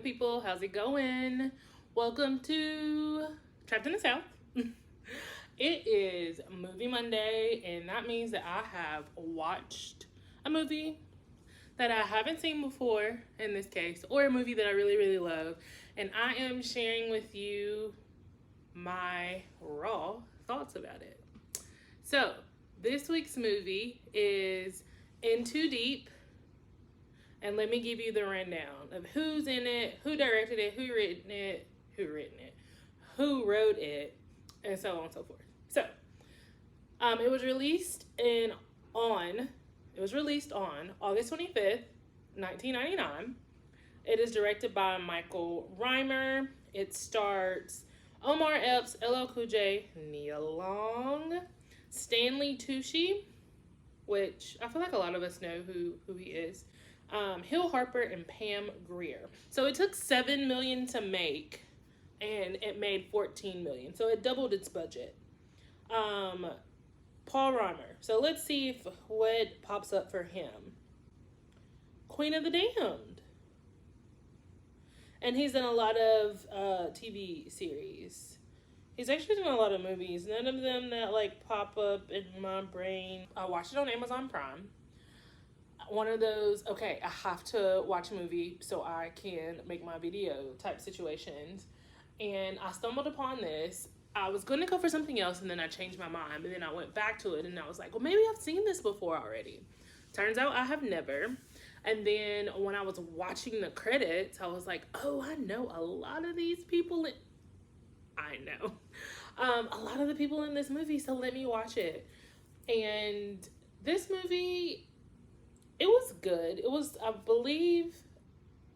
good people, how's it going? Welcome to Trapped in the South. It is Movie Monday, and that means that I have watched a movie that I haven't seen before in this case, or a movie that I really love, and I am sharing with you my raw thoughts about it. So this week's movie is In Too Deep. And let me give you the rundown of who's in it, who directed it, who wrote it, and so on and so forth. So, it was released on August 25th, 1999. It is directed by Michael Reimer. It stars Omar Epps, LL Cool J, Nia Long, Stanley Tucci, which I feel like a lot of us know who he is. Hill Harper and Pam Grier. So it took $7 million to make, and it made $14 million. So it doubled its budget. Paul Reimer. So let's see what pops up for him. Queen of the Damned. And he's done a lot of TV series. He's actually done a lot of movies. None of them that like pop up in my brain. I watched it on Amazon Prime. One of those, okay, I have to watch a movie so I can make my video type situations. And I stumbled upon this. I was going to go for something else, and then I changed my mind. But then I went back to it, and I was like, well, maybe I've seen this before already. Turns out I have never. And then when I was watching the credits, I was like, oh, I know a lot of these people. I know a lot of the people in this movie, so let me watch it. And this movie, it was good. It was, I believe,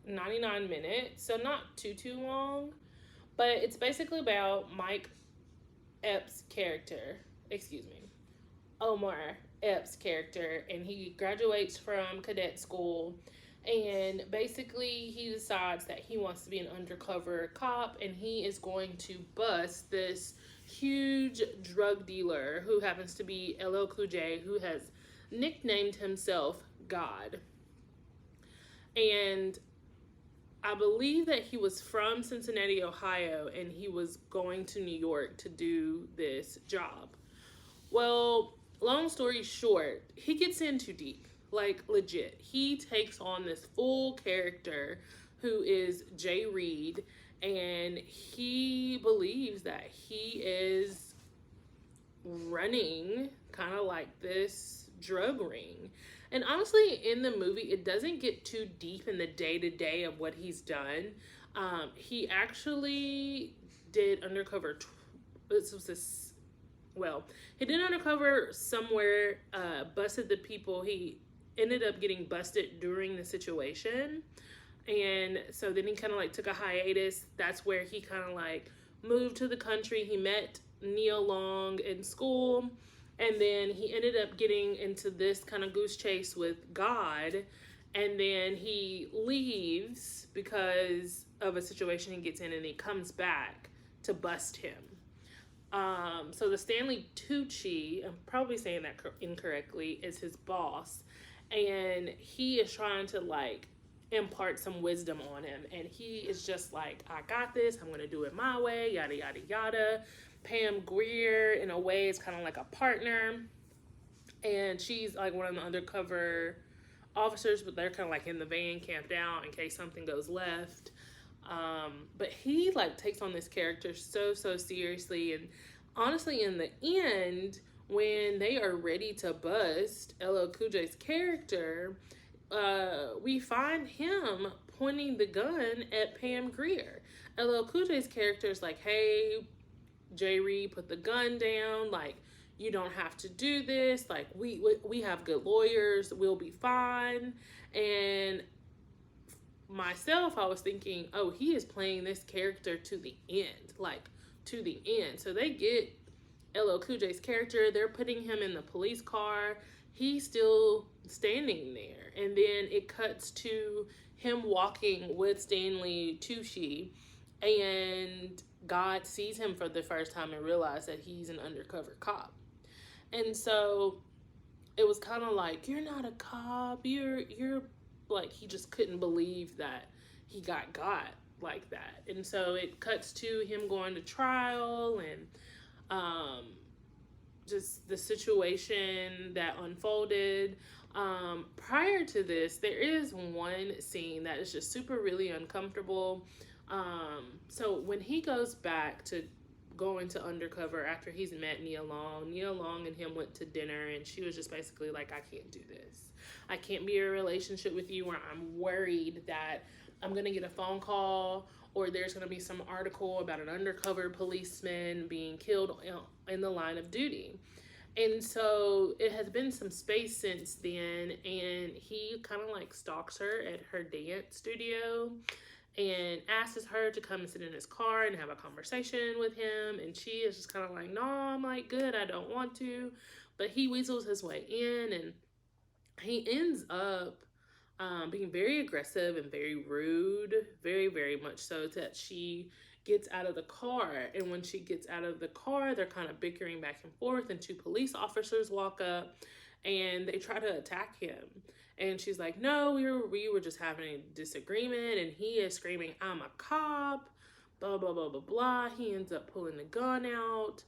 99 minutes, so not too long. But it's basically about Omar Epps' character, and he graduates from cadet school, and basically he decides that he wants to be an undercover cop, and he is going to bust this huge drug dealer who happens to be LL Cool J, who has nicknamed himself God. And I believe that he was from Cincinnati, Ohio, and he was going to New York to do this job. Well, long story short, he gets in too deep, like legit. He takes on this full character who is Jay Reed, and he believes that he is running kind of like this drug ring. And honestly, in the movie, it doesn't get too deep in the day-to-day of what he's done. He actually did undercover, he did undercover somewhere, busted the people. He ended up getting busted during the situation. And so then he kind of like took a hiatus. That's where he kind of like moved to the country. He met Nia Long in school. And then he ended up getting into this kind of goose chase with God. And then he leaves because of a situation he gets in, and he comes back to bust him. So the Stanley Tucci, I'm probably saying that incorrectly, is his boss. And he is trying to like impart some wisdom on him. And he is just like, I got this. I'm going to do it my way, yada, yada, yada. Pam Grier, in a way, is kind of like a partner, and she's like one of the undercover officers, but they're kind of like in the van camped out in case something goes left. But he like takes on this character so seriously, and honestly, in the end, when they are ready to bust LL Cool J's character, we find him pointing the gun at Pam Grier. LL Cool J's character is like, hey, Jay Reed, put the gun down, like, you don't have to do this, like, we have good lawyers, we'll be fine. And myself, I was thinking, oh, he is playing this character to the end, like, to the end. So they get LL Cool J's character, they're putting him in the police car, he's still standing there, and then it cuts to him walking with Stanley Tucci, and God sees him for the first time and realizes that he's an undercover cop. And so it was kind of like, you're not a cop, you're like, he just couldn't believe that he got like that. And so it cuts to him going to trial, and just the situation that unfolded. Prior to this, there is one scene that is just super really uncomfortable. So when he goes back to go into undercover after he's met Nia Long and him went to dinner, and she was just basically like, I can't do this. I can't be in a relationship with you where I'm worried that I'm going to get a phone call or there's going to be some article about an undercover policeman being killed in the line of duty. And so it has been some space since then, and he kind of like stalks her at her dance studio and asks her to come and sit in his car and have a conversation with him. And she is just kind of like, no, I'm like, good, I don't want to. But he weasels his way in, and he ends up being very aggressive and very rude, very, very much so, that she gets out of the car. And when she gets out of the car, they're kind of bickering back and forth, and two police officers walk up and they try to attack him. And she's like, no, we were just having a disagreement. And he is screaming, I'm a cop, blah, blah, blah, blah, blah. He ends up pulling the gun out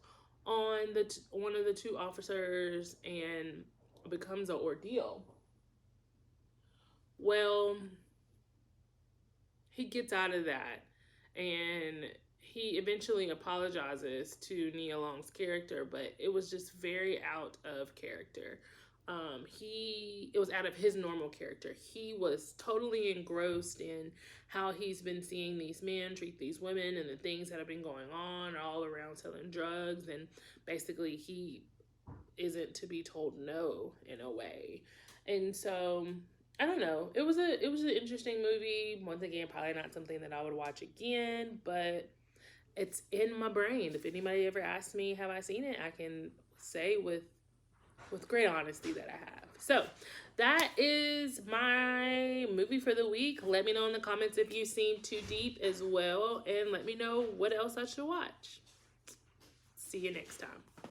on one of the two officers, and it becomes an ordeal. Well, he gets out of that, and he eventually apologizes to Nia Long's character, but it was just very out of character. It was out of his normal character. He was totally engrossed in how he's been seeing these men treat these women and the things that have been going on all around selling drugs, and basically he isn't to be told no in a way. And so I don't know. It was an interesting movie. Once again, probably not something that I would watch again, but it's in my brain. If anybody ever asks me, have I seen it, I can say with great honesty that I have. So that is my movie for the week. Let me know in the comments if you've seen Too Deep as well, and let me know what else I should watch. See you next time.